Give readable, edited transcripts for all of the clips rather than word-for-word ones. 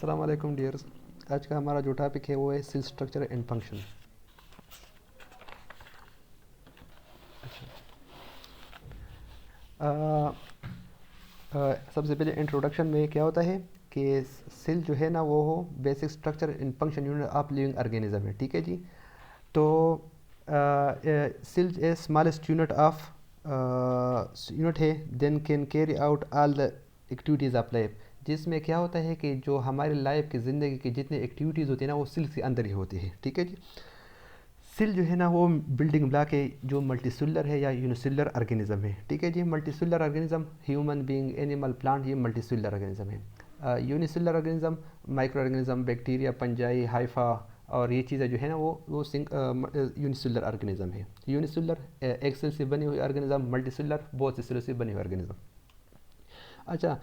अस्सलाम वालेकुम डियर्स। आज का हमारा जो टॉपिक है वो है सेल स्ट्रक्चर एंड फंक्शन। सबसे पहले इंट्रोडक्शन में क्या होता है कि सेल जो है ना वो हो basic structure and function unit of living organism है। ठीक है जी। तो cell a smallest unit of unit है then can carry out all the activities of life. जिसमें क्या होता है कि जो हमारे लाइफ की ज़िंदगी की जितनी एक्टिविटीज़ होती है ना वो सेल के अंदर ही होती है। ठीक है जी। सेल जो है ना वो बिल्डिंग ब्लॉक है जो मल्टीसेलुलर है या यूनिसेलुलर ऑर्गेनिज्म है। ठीक है जी। Multicellular organism human being animal plant ये मल्टीसेलुलर ऑर्गेनिज्म है। Unicellular organism microorganism bacteria fungi hypha और ये चीज़ें जो है ना वो यूनिसेलुलर ऑर्गेनिज्म है। यूनिसेलुलर एक सेल से बनी हुई ऑर्गेनिज्म, मल्टीसेलुलर बहुत से सेल से बनी हुई ऑर्गेनिज्म। अच्छा,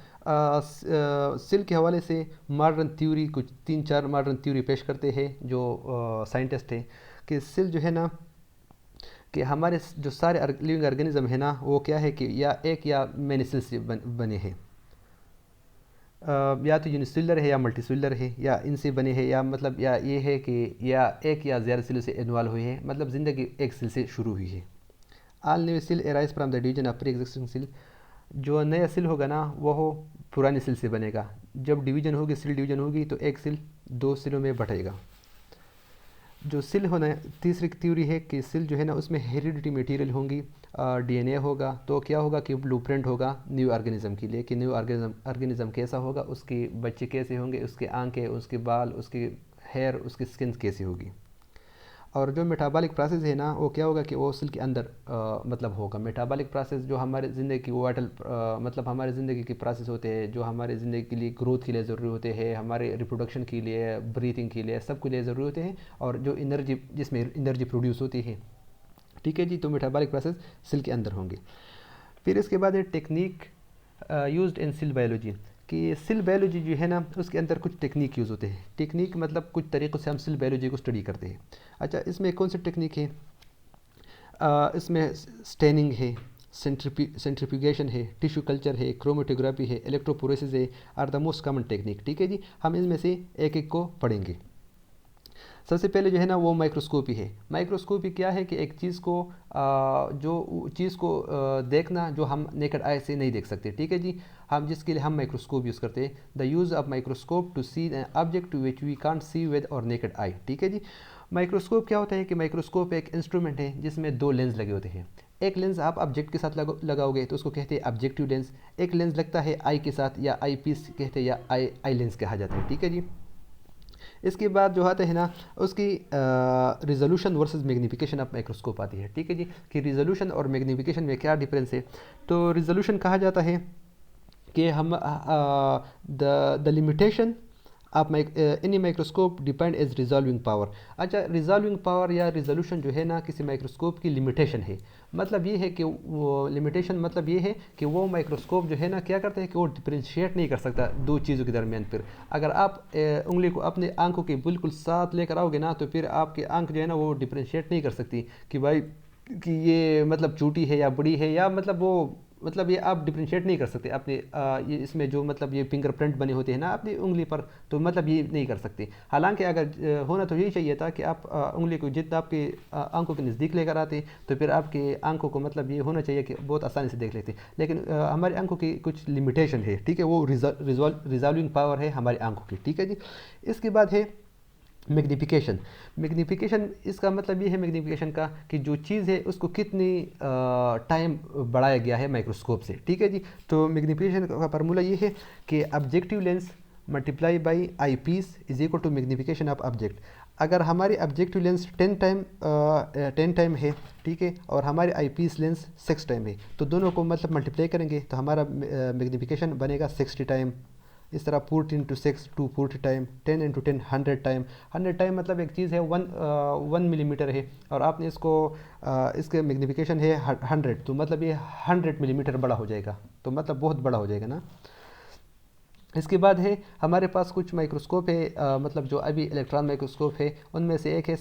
सेल के हवाले से मॉडर्न थ्योरी कुछ 3-4 मॉडर्न थ्योरी पेश करते हैं जो साइंटिस्ट हैं कि सेल जो है ना कि हमारे जो सारे लिविंग ऑर्गेनिज्म है ना वो क्या है कि या एक या मैनी सेल से बने हैं। या तो यूनिसेलुलर है या मल्टीसेलुलर है या इनसे बने हैं या मतलब या ये है कि या एक या ज़्यादा सेल से इन्वॉल्व हुई है, मतलब ज़िंदगी एक सेल से शुरू हुई है। All new cell arise from the division of pre existing cell. जो नया सेल होगा ना वो पुराने सेल से बनेगा। जब डिवीजन होगी, सेल डिवीजन होगी तो एक सेल दो सेलों में बटेगा। जो सेल होना तीसरी थ्योरी है कि सेल जो है ना उसमें हेरिडिटी मटेरियल होंगी, डीएनए होगा। तो क्या होगा कि ब्लूप्रिंट होगा न्यू ऑर्गेनिज्म के लिए कि न्यू ऑर्गेनिज्म कैसा होगा, उसके बच्चे कैसे होंगे, उसके आंखें, उसके बाल, उसके हेयर, उसकी स्किन कैसी होगी। और जो मेटाबॉलिक प्रोसेस है ना वो क्या होगा कि वो सेल के अंदर मतलब होगा। मेटाबॉलिक प्रोसेस जो हमारे ज़िंदगी की वाइटल मतलब हमारे ज़िंदगी की प्रोसेस होते हैं जो हमारे ज़िंदगी के लिए ग्रोथ के लिए ज़रूरी होते हैं, हमारे रिप्रोडक्शन के लिए, ब्रीथिंग के लिए, सब के लिए ज़रूरी होते हैं। और जो एनर्जी जिसमें एनर्जी प्रोड्यूस होती है। ठीक है जी। तो मेटाबॉलिक प्रोसेस सेल के अंदर होंगे। फिर इसके बाद है technique used in cell biology कि सेल बायोलॉजी जो है ना उसके अंदर कुछ टेक्निक यूज़ होते हैं। टेक्निक मतलब कुछ तरीक़ों से हम सेल बायोलॉजी को स्टडी करते हैं। अच्छा, इसमें कौन सी टेक्निक है? इसमें स्टेनिंग है, सेंट्रीफ्यूगेशन है, टिश्यू कल्चर है, क्रोमेटोग्राफी है, इलेक्ट्रोपोरेसिस है are the most common technique. ठीक है जी। हम इनमें से एक एक को पढ़ेंगे। सबसे पहले जो है ना वो माइक्रोस्कोपी है। माइक्रोस्कोपी क्या है कि एक चीज़ को जो चीज़ को देखना जो हम नेकेड आई से नहीं देख सकते। ठीक है जी। हम जिसके लिए हम माइक्रोस्कोप यूज़ करते हैं, the use of microscope to see an object which we can't see with our naked eye. ठीक है जी। माइक्रोस्कोप क्या होता है कि माइक्रोस्कोप एक इंस्ट्रूमेंट है जिसमें दो लेंस लगे होते हैं। एक लेंस आप ऑब्जेक्ट के साथ लगाओगे तो उसको कहते हैं ऑब्जेक्टिव लेंस। एक लेंस लगता है आई के साथ या आई पीस कहते हैं या आई लेंस कहा जाता है। ठीक है जी। इसके बाद जो आते हैं ना उसकी resolution versus magnification of microscope आती है। ठीक है जी। कि रिजोल्यूशन और मैग्नीफिकेशन में क्या डिफरेंस है। तो रिजोल्यूशन कहा जाता है कि हम the limitation of any microscope depend as resolving power. अच्छा, रिजॉल्विंग पावर या रिजोल्यूशन जो है ना किसी माइक्रोस्कोप की लिमिटेशन है। मतलब ये है कि वो लिमिटेशन मतलब ये है कि वो माइक्रोस्कोप जो है ना क्या करता है कि वो डिफ्रेंशिएट नहीं कर सकता दो चीज़ों के दरमियान। फिर अगर आप उंगली को अपने आंखों के बिल्कुल साथ लेकर आओगे ना तो फिर आपकी आंख जो है ना वो डिफ्रेंशिएट नहीं कर सकती कि भाई कि ये मतलब छोटी है या बड़ी है, या मतलब वो मतलब ये आप डिफ्रेंशिएट नहीं कर सकते अपने ये इसमें जो मतलब ये फिंगरप्रिंट बने होते हैं ना अपनी उंगली पर, तो मतलब ये नहीं कर सकते। हालांकि अगर होना तो यही चाहिए था कि आप उंगली को जितना आपके आंखों के नज़दीक लेकर आते तो फिर आपके आंखों को मतलब ये होना चाहिए कि बहुत आसानी से देख लेते। लेकिन हमारी आंखों की कुछ लिमिटेशन है। ठीक है। वो रिजॉल्विंग पावर है हमारी आंखों की। ठीक है जी। इसके बाद है मैग्नीफिकेशन। मैग्नीफिकेशन इसका मतलब ये है मैग्नीफिकेशन का कि जो चीज़ है उसको कितनी टाइम बढ़ाया गया है माइक्रोस्कोप से। ठीक है जी। तो मैग्नीफिकेशन का फार्मूला ये है कि objective lens multiply by eyepiece is equal to magnification of object. अगर हमारी ऑब्जेक्टिव लेंस 10 टाइम है, ठीक है, और हमारे आई पीस लेंस 6 टाइम है, तो दोनों को मतलब मल्टीप्लाई करेंगे तो हमारा मैग्नीफिकेशन बनेगा 60 टाइम। इस तरह 40 × 6 240 टाइम, 10 × 10 100 टाइम। 100 टाइम मतलब एक चीज़ है 1 मिलीमीटर है और आपने इसको इसके मैग्नीफिकेशन है 100, तो मतलब ये 100 मिलीमीटर बड़ा हो जाएगा, तो मतलब बहुत बड़ा हो जाएगा ना। इसके बाद है हमारे पास कुछ माइक्रोस्कोप है मतलब जो अभी इलेक्ट्रॉन माइक्रोस्कोप है उनमें से एक है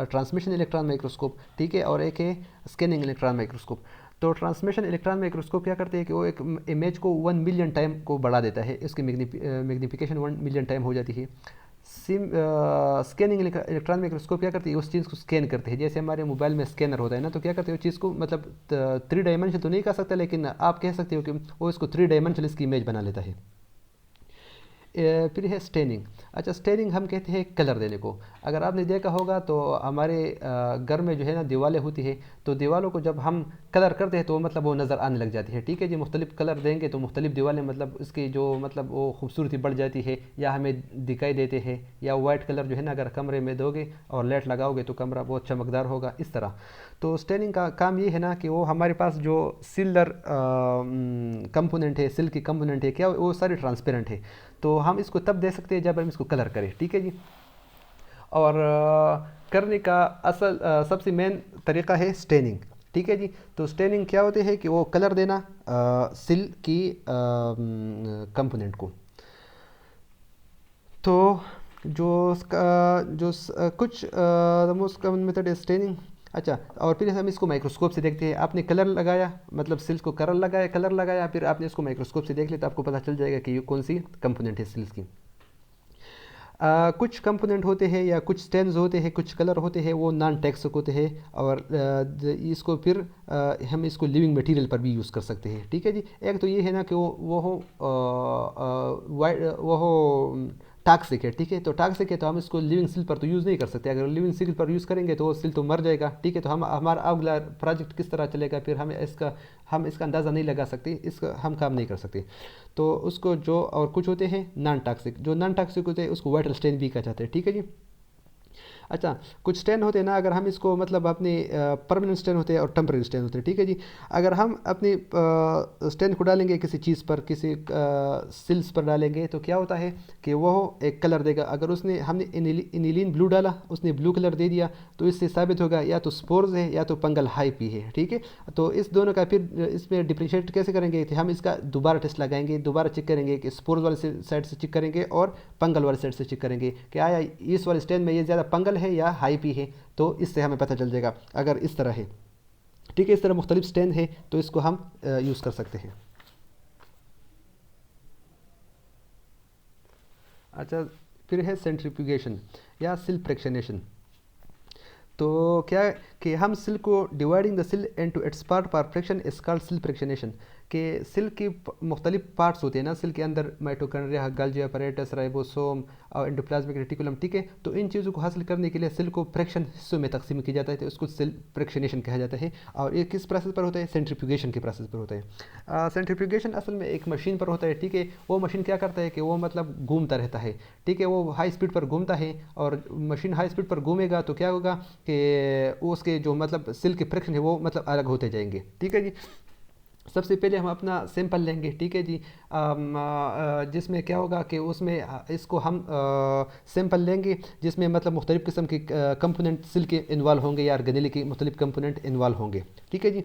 ट्रांसमिशन इलेक्ट्रॉन माइक्रोस्कोप। ठीक है। और एक है स्कैनिंग इलेक्ट्रॉन माइक्रोस्कोप। तो ट्रांसमिशन इलेक्ट्रॉन माइक्रोस्कोप क्या करते हैं कि वो एक इमेज को 1 मिलियन टाइम को बढ़ा देता है, इसकी मैग्नीफिकेशन 1 मिलियन टाइम हो जाती है। स्कैनिंग इलेक्ट्रॉन माइक्रोस्कोप क्या करती है, उस चीज़ को स्कैन करते हैं, जैसे हमारे मोबाइल में स्कैनर होता है ना, तो क्या करते हैं उस चीज़ को मतलब 3 डायमेंशन तो नहीं कर सकता, लेकिन आप कह सकते हो कि वो इसको 3 डायमेंशनल इसकी इमेज बना लेता है। फिर है स्टेनिंग। अच्छा, स्टेनिंग हम कहते हैं कलर देने को। अगर आपने देखा होगा तो हमारे घर में जो है ना दीवारें होती है, तो दीवारों को जब हम कलर करते हैं तो मतलब वो नज़र आने लग जाती है, ठीक है जी। मुख्तलिफ कलर देंगे तो मुख्तलिफ दीवारें मतलब इसकी जो मतलब वो खूबसूरती बढ़ जाती है या हमें दिखाई देते हैं। या वाइट कलर जो है ना अगर कमरे में दोगे और लाइट लगाओगे तो कमरा बहुत चमकदार होगा, इस तरह। तो स्टेनिंग का काम ये है ना कि वो हमारे पास जो सिल्वर कंपोनेंट है, सिल्क की कंपोनेंट है, क्या वो सारी ट्रांसपेरेंट है। तो हम इसको तब दे सकते हैं जब हम इसको कलर करें, ठीक है जी। और करने का असल सबसे मेन तरीका है स्टेनिंग, ठीक है जी। तो स्टेनिंग क्या होते हैं कि वो कलर देना सिल की कंपोनेंट को। तो जो कुछ द मोस्ट कॉमन मेथड है स्टेनिंग। अच्छा, और फिर हम इसको माइक्रोस्कोप से देखते हैं। आपने कलर लगाया, मतलब सिल्क को कलर लगाया, फिर आपने इसको माइक्रोस्कोप से देख लिया तो आपको पता चल जाएगा कि ये कौन सी कंपोनेंट है सिल्क की। कुछ कंपोनेंट होते हैं या कुछ स्टेन्स होते हैं, कुछ कलर होते हैं, वो नॉन टॉक्सिक होते हैं, और इसको फिर हम इसको लिविंग मटेरियल पर भी यूज़ कर सकते हैं, ठीक है जी। एक तो ये है ना कि वो हो टॉक्सिक है, ठीक है। तो टॉक्सिक है तो हम इसको लिविंग सिल पर तो यूज़ नहीं कर सकते। अगर लिविंग सिल पर यूज़ करेंगे तो वो सिल तो मर जाएगा, ठीक है। तो हमारा अगला प्रोजेक्ट किस तरह चलेगा, फिर हम इसका अंदाज़ा नहीं लगा सकते, इसका हम काम नहीं कर सकते। तो उसको जो और कुछ होते हैं नॉन टॉक्सिक, जो नॉन टॉक्सिक होते हैं उसको वाइटल स्टेन भी कहा जाता है, ठीक है जी। अच्छा, कुछ स्टेन होते हैं ना, अगर हम इसको मतलब अपने परमानेंट स्टेन होते हैं और टेम्परेरी स्टेन होते हैं, ठीक है जी। अगर हम अपनी स्टेन को डालेंगे किसी चीज़ पर, किसी सिल्स पर डालेंगे तो क्या होता है कि वो एक कलर देगा। अगर हमने इनिलीन ब्लू डाला, उसने ब्लू कलर दे दिया, तो इससे साबित होगा या तो स्पोर्स है या तो पंगल हाइपी है, ठीक है। तो इस दोनों का फिर इसमें डिफ्रेंशिएट कैसे करेंगे कि हम इसका दोबारा टेस्ट लगाएंगे, दोबारा चेक करेंगे कि स्पोर्स वाले साइड से चेक करेंगे और पंगल वाले साइड से चेक करेंगे कि आया इस वाले स्टेन में ये ज़्यादा पंगल है या हाई पी है। तो इससे हमें पता चल जाएगा अगर इस तरह है, ठीक है। इस तरह मुख्तलिफ स्टेन है तो इसको हम यूज़ कर सकते हैं। अच्छा, फिर है सेंट्रीफ्यूगेशन या सिल फ्रैक्शनेशन। तो क्या है कि हम सिल को डिवाइडिंग द सिल इनटू इट्स पार्ट पर फ्रैक्शन इज कॉल्ड सिल फ्रैक्शनेशन। कि सिल की मुख्तलिफ पार्ट्स होते हैं ना सिल के अंदर, माइटोकॉन्ड्रिया, गोल्गी apparatus, राइबोसोम और एंडोप्लाज्मिक रेटिकुलम, ठीक है। तो इन चीज़ों को हासिल करने के लिए सिल को फ्रैक्शन हिस्सों में तकसीम किया जाता है, तो उसको सिल फ्रैक्शनेशन कहा जाता है। और ये किस प्रोसेस पर होता है, सेंट्रीफ्यूगेशन के प्रोसेस पर होता है। सेंट्रीफ्यूगेशन असल में एक मशीन पर होता है, ठीक है। वो मशीन क्या करता है कि वो मतलब घूमता रहता है, ठीक है। वो हाई स्पीड पर घूमता है, और मशीन हाई स्पीड पर घूमेगा तो क्या होगा कि उसके जो मतलब सिल के फ्रैक्शन है वो मतलब अलग होते जाएंगे, ठीक है जी। सबसे पहले हम अपना सैंपल लेंगे, ठीक है जी। जिसमें क्या होगा कि उसमें इसको हम सैंपल लेंगे जिसमें मतलब मुख्तलिफ़ किस्म के कंपोनेंट सिल के इन्वॉल्व होंगे या ऑर्गेनेली के मुख्तलिफ कंपोनेंट इन्वॉल्व होंगे, ठीक है जी।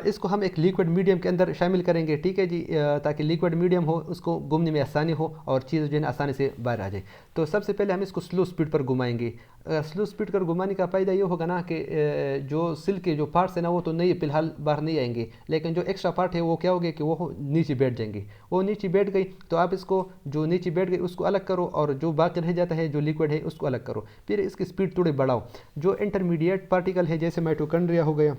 इसको हम एक लिक्विड मीडियम के अंदर शामिल करेंगे, ठीक है जी, ताकि लिक्विड मीडियम हो, उसको घूमने में आसानी हो और चीज़ जो है ना आसानी से बाहर आ जाए। तो सबसे पहले हम इसको स्लो स्पीड पर घुमाएंगे। स्लो स्पीड पर घुमाने का फ़ायदा ये होगा ना कि जो सिल के जो पार्ट्स है ना वो तो नहीं फिलहाल बाहर नहीं आएंगे, लेकिन जो एक्स्ट्रा पार्ट है वो क्या हो गए कि वो नीचे बैठ जाएंगे। वो नीचे बैठ गई तो आप इसको जो नीचे बैठ गई उसको अलग करो, और जो बाकी रह जाता है जो लिक्विड है उसको अलग करो। फिर इसकी स्पीड थोड़ी बढ़ाओ। जो इंटरमीडिएट पार्टिकल है जैसे माइटोकॉन्ड्रिया हो गया,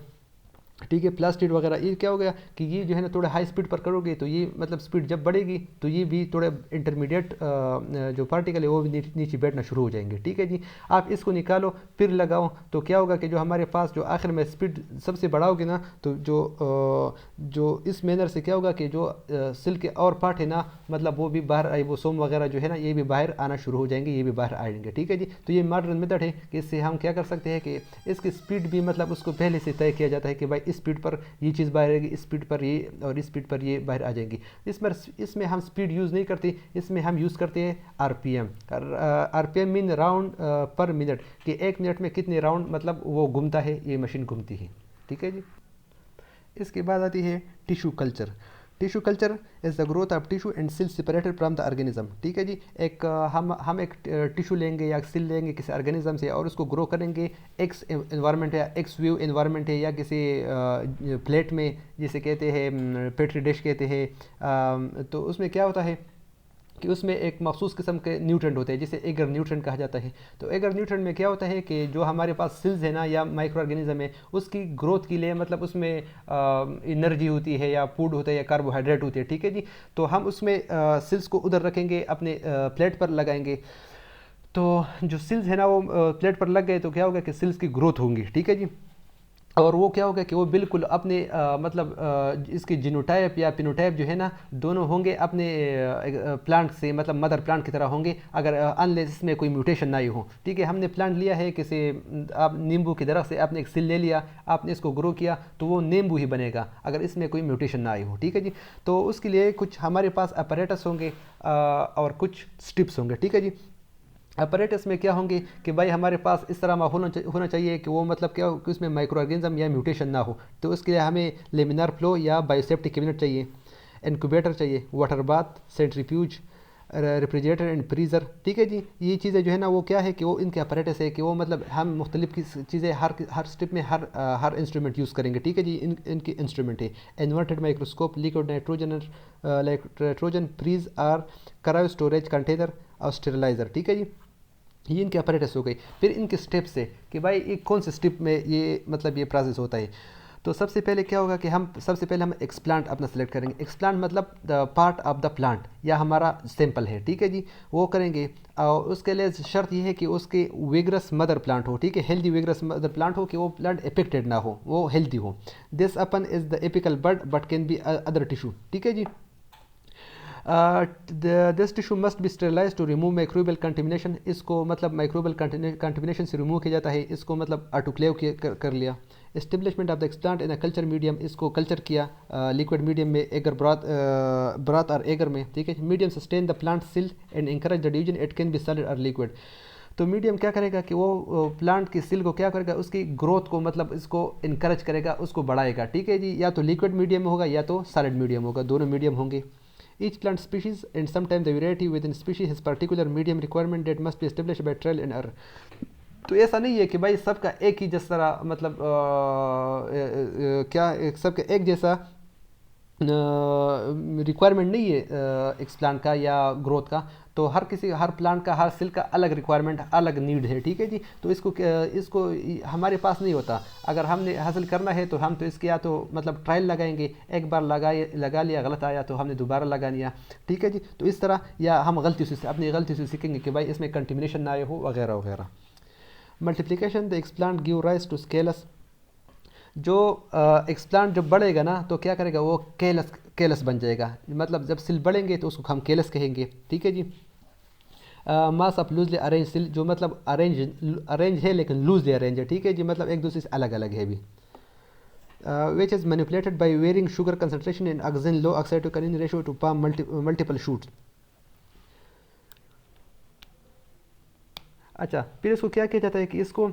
ठीक है, प्लास्टिड वगैरह, ये क्या हो गया कि ये जो है ना थोड़ा हाई स्पीड पर करोगे तो ये मतलब स्पीड जब बढ़ेगी तो ये भी थोड़े इंटरमीडिएट जो पार्टिकल है वो भी नीचे बैठना शुरू हो जाएंगे, ठीक है जी। आप इसको निकालो फिर लगाओ तो क्या होगा कि जो हमारे पास जो आखिर में स्पीड सबसे बढ़ाओगे ना तो जो इस मैनर से क्या होगा कि जो सिल के और पार्ट है ना मतलब वो भी बाहर आए, वो सोम वगैरह जो है ना ये भी बाहर आना शुरू हो जाएंगे, ये भी बाहर आएंगे, ठीक है जी। तो ये मॉडर्न मेथड है कि इससे हम क्या कर सकते हैं कि इसकी स्पीड भी मतलब उसको पहले से तय किया जाता है कि भाई इस स्पीड पर ये चीज़ बाहर आएगी, इस स्पीड पर ये और इस स्पीड पर ये बाहर आ जाएंगी। इसमें हम स्पीड यूज़ नहीं करते, इसमें हम यूज़ करते हैं आरपीएम। आरपीएम मीन राउंड पर मिनट, कि 1 मिनट में कितने राउंड मतलब वो घूमता है, ये मशीन घूमती है, ठीक है जी। इसके बाद आती है tissue culture. Tissue culture is the growth of tissue and cell separated from the organism, ठीक है जी। एक हम एक टिश्यू लेंगे या सेल लेंगे किसी ऑर्गेनिज्म से और उसको ग्रो करेंगे एक्स एनवायरनमेंट या एक्स व्यू एनवायरनमेंट है या किसी प्लेट में, जिसे कहते हैं पेट्री डिश कहते हैं। तो उसमें क्या होता है कि उसमें एक मखसूस किस्म के न्यूट्रेंट होते हैं जिसे एगर न्यूट्रेंट कहा जाता है। तो एगर न्यूट्रेंट में क्या होता है कि जो हमारे पास सेल्स है ना या माइक्रो ऑर्गेनिज्म है, उसकी ग्रोथ के लिए मतलब उसमें एनर्जी होती है या फूड होता है या कार्बोहाइड्रेट होती है, ठीक है जी। तो हम उसमें सेल्स को उधर रखेंगे, अपने प्लेट पर लगाएंगे। तो जो सेल्स है ना वो प्लेट पर लग गए तो क्या होगा कि सेल्स की ग्रोथ होंगी, ठीक है जी। और वो क्या होगा कि वो बिल्कुल अपने इसकी जीनोटाइप या पिनोटाइप जो है ना दोनों होंगे अपने प्लांट से, मतलब मदर प्लांट की तरह होंगे, अगर अनलेस इसमें कोई म्यूटेशन ना ही हो, ठीक है। हमने प्लांट लिया है किसी, आप नींबू की दरख्त से आपने एक सिल ले लिया, आपने इसको ग्रो किया तो वो नींबू ही बनेगा अगर इसमें कोई म्यूटेशन ना आई हो, ठीक है जी। तो उसके लिए कुछ हमारे पास अपैरेटस होंगे और कुछ स्टिप्स होंगे, ठीक है जी। अपरेटस में क्या होंगे कि भाई हमारे पास इस तरह होना चाहिए कि वो मतलब क्या कि उसमें माइक्रो ऑर्गेनिज्म या म्यूटेशन ना हो। तो उसके लिए हमें लेमिनार फ्लो या बायोसेफ्टी कैबिनेट चाहिए, इंक्यूबेटर चाहिए, water bath, centrifuge, refrigerator and freezer, ठीक है जी। ये चीज़ें जो है ना वो क्या है कि वो इनके अपरेटस है कि वो मतलब हम मुख्तलिफ की चीज़ें हर स्टेप में हर इंस्ट्रूमेंट यूज़ करेंगे, ठीक है जी। इनके इंस्ट्रूमेंट है inverted microscope, liquid nitrogen freeze और क्रायो स्टोरेज कंटेनर और स्टेरिलाइज़र, ठीक है जी। ये इनके अपरेटस हो गई। फिर इनके स्टेप्स है कि भाई ये कौन से स्टेप में ये मतलब ये प्रोसेस होता है। तो सबसे पहले क्या होगा कि सबसे पहले हम एक्सप्लांट अपना सेलेक्ट करेंगे। एक्सप्लांट मतलब the part of the plant या हमारा सैंपल है, ठीक है जी, वो करेंगे। और उसके लिए शर्त ये है कि उसके वेगरस मदर प्लांट हो, ठीक है, हेल्दी वेगरस मदर प्लांट हो, कि वो प्लांट अफेक्टेड ना हो, वो हेल्दी हो। This upon is the apical bud but can be other tissue, ठीक है जी। This tissue must be sterilize to remove microbial contamination. इसको मतलब माइक्रोबियल कंटेमिनेशन से रिमूव किया जाता है, इसको मतलब ऑटोक्लेव कर लिया। Establishment of the explant in a culture medium, इसको कल्चर किया लिक्विड मीडियम में, एगर ब्राथ और एगर में, ठीक है। Medium sustain the plant cell and encourage the division, it can be solid or liquid. तो मीडियम क्या करेगा कि वो प्लांट की सेल को क्या करेगा, उसकी ग्रोथ को मतलब इसको इनकरेज करेगा, उसको बढ़ाएगा, ठीक है जी। या तो लिक्विड मीडियम में होगा या तो सॉलिड मीडियम होगा, दोनों मीडियम होंगे। Each plant species and sometimes the variety within species has particular medium requirement that must be established by trial and error. तो ऐसा नहीं है कि भाई सबका एक ही जिस तरह मतलब सबका एक जैसा रिक्वायरमेंट नहीं है एक्सप्लांट का या ग्रोथ का। तो हर प्लांट का हर सेल का अलग रिक्वायरमेंट अलग नीड है, ठीक है जी। तो इसको हमारे पास नहीं होता। अगर हमने हासिल करना है तो हम तो इसके या तो मतलब ट्रायल लगाएंगे, एक बार लगा लिया, गलत आया तो हमने दोबारा लगा लिया, ठीक है जी। तो इस तरह या हम अपनी गलती से सीखेंगे कि भाई इसमें कंटिमिनेशन ना आए हो वगैरह वगैरह। Multiplication the explant give rise to callus. जो एक्सप्लांट जब बढ़ेगा ना तो क्या करेगा, वो केलस बन जाएगा। मतलब जब सिल बढ़ेंगे तो उसको हम केलस कहेंगे, ठीक है जी। मास ऑफ लूजली अरेंज सिल, जो मतलब अरेंज है लेकिन लूजली अरेंज है, ठीक है जी, मतलब एक दूसरे से अलग अलग है भी। which is manipulated by varying sugar concentration in auxin low oxytocinin ratio to form multiple shoots। अच्छा, फिर इसको क्या किया जाता है कि इसको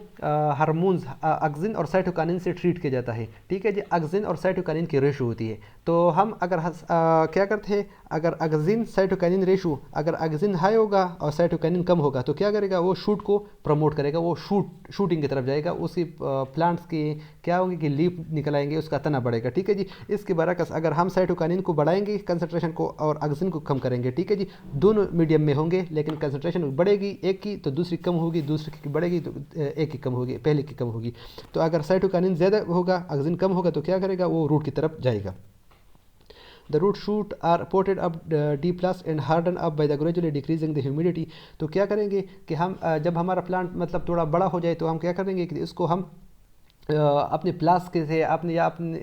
हार्मोन्स ऑक्सिन और साइटोकाइनिन से ट्रीट किया जाता है, ठीक है जी। ऑक्सिन और साइटोकाइनिन की रेशो होती है। तो हम अगर क्या करते हैं, अगर ऑक्सिन साइटोकाइनिन रेशो, अगर ऑक्सिन हाई होगा और साइटोकाइनिन कम होगा तो क्या करेगा, वो शूट को प्रमोट करेगा, वो शूटिंग की तरफ जाएगा। उसी प्लांट्स की क्या होगी कि लीफ निकल आएंगे, उसका तना बढ़ेगा, ठीक है जी। इसके बरकस अगर हम साइटोकाइनिन को बढ़ाएंगे कंसनट्रेशन को और ऑक्सिन को कम करेंगे, ठीक है जी, दोनों मीडियम में होंगे लेकिन कंसनट्रेशन बढ़ेगी एक की तो दूसरी कम होगी, दूसरी की बढ़ेगी तो एक की कम होगी, पहले की कम होगी। तो अगर साइटोकाइनिन ज़्यादा होगा, ऑक्सिन कम होगा तो क्या करेगा, वो रूट की तरफ जाएगा। The root shoot are potted up deep plus and harden up by the gradually decreasing the humidity। तो क्या करेंगे कि हम जब हमारा प्लांट मतलब थोड़ा बड़ा हो जाए तो हम क्या करेंगे कि इसको हम अपने प्लास्क से अपने या अपने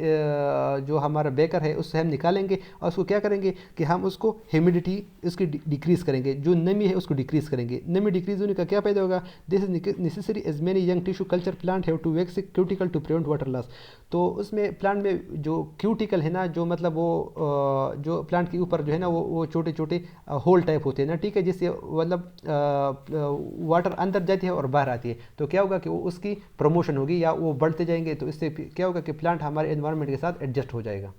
जो हमारा बेकर है उससे हम निकालेंगे और उसको क्या करेंगे कि हम उसको ह्यूमिडिटी इसकी डिक्रीज़ करेंगे, जो नमी है उसको डिक्रीज़ करेंगे। नमी डिक्रीज़ होने का क्या फायदा होगा, this is necessary as many young tissue culture plant have to wax cuticle to prevent water loss. तो उसमें प्लांट में जो क्यूटिकल है ना, जो मतलब वो जो प्लांट के ऊपर जो है ना वो छोटे छोटे होल टाइप होते हैं ना, ठीक है, जिससे मतलब वाटर अंदर जाती है और बाहर आती है। तो क्या होगा कि वो उसकी प्रमोशन होगी या वो बढ़ते जाएंगे। तो इससे क्या होगा कि प्लांट हमारे एनवायरनमेंट के साथ एडजस्ट हो जाएगा।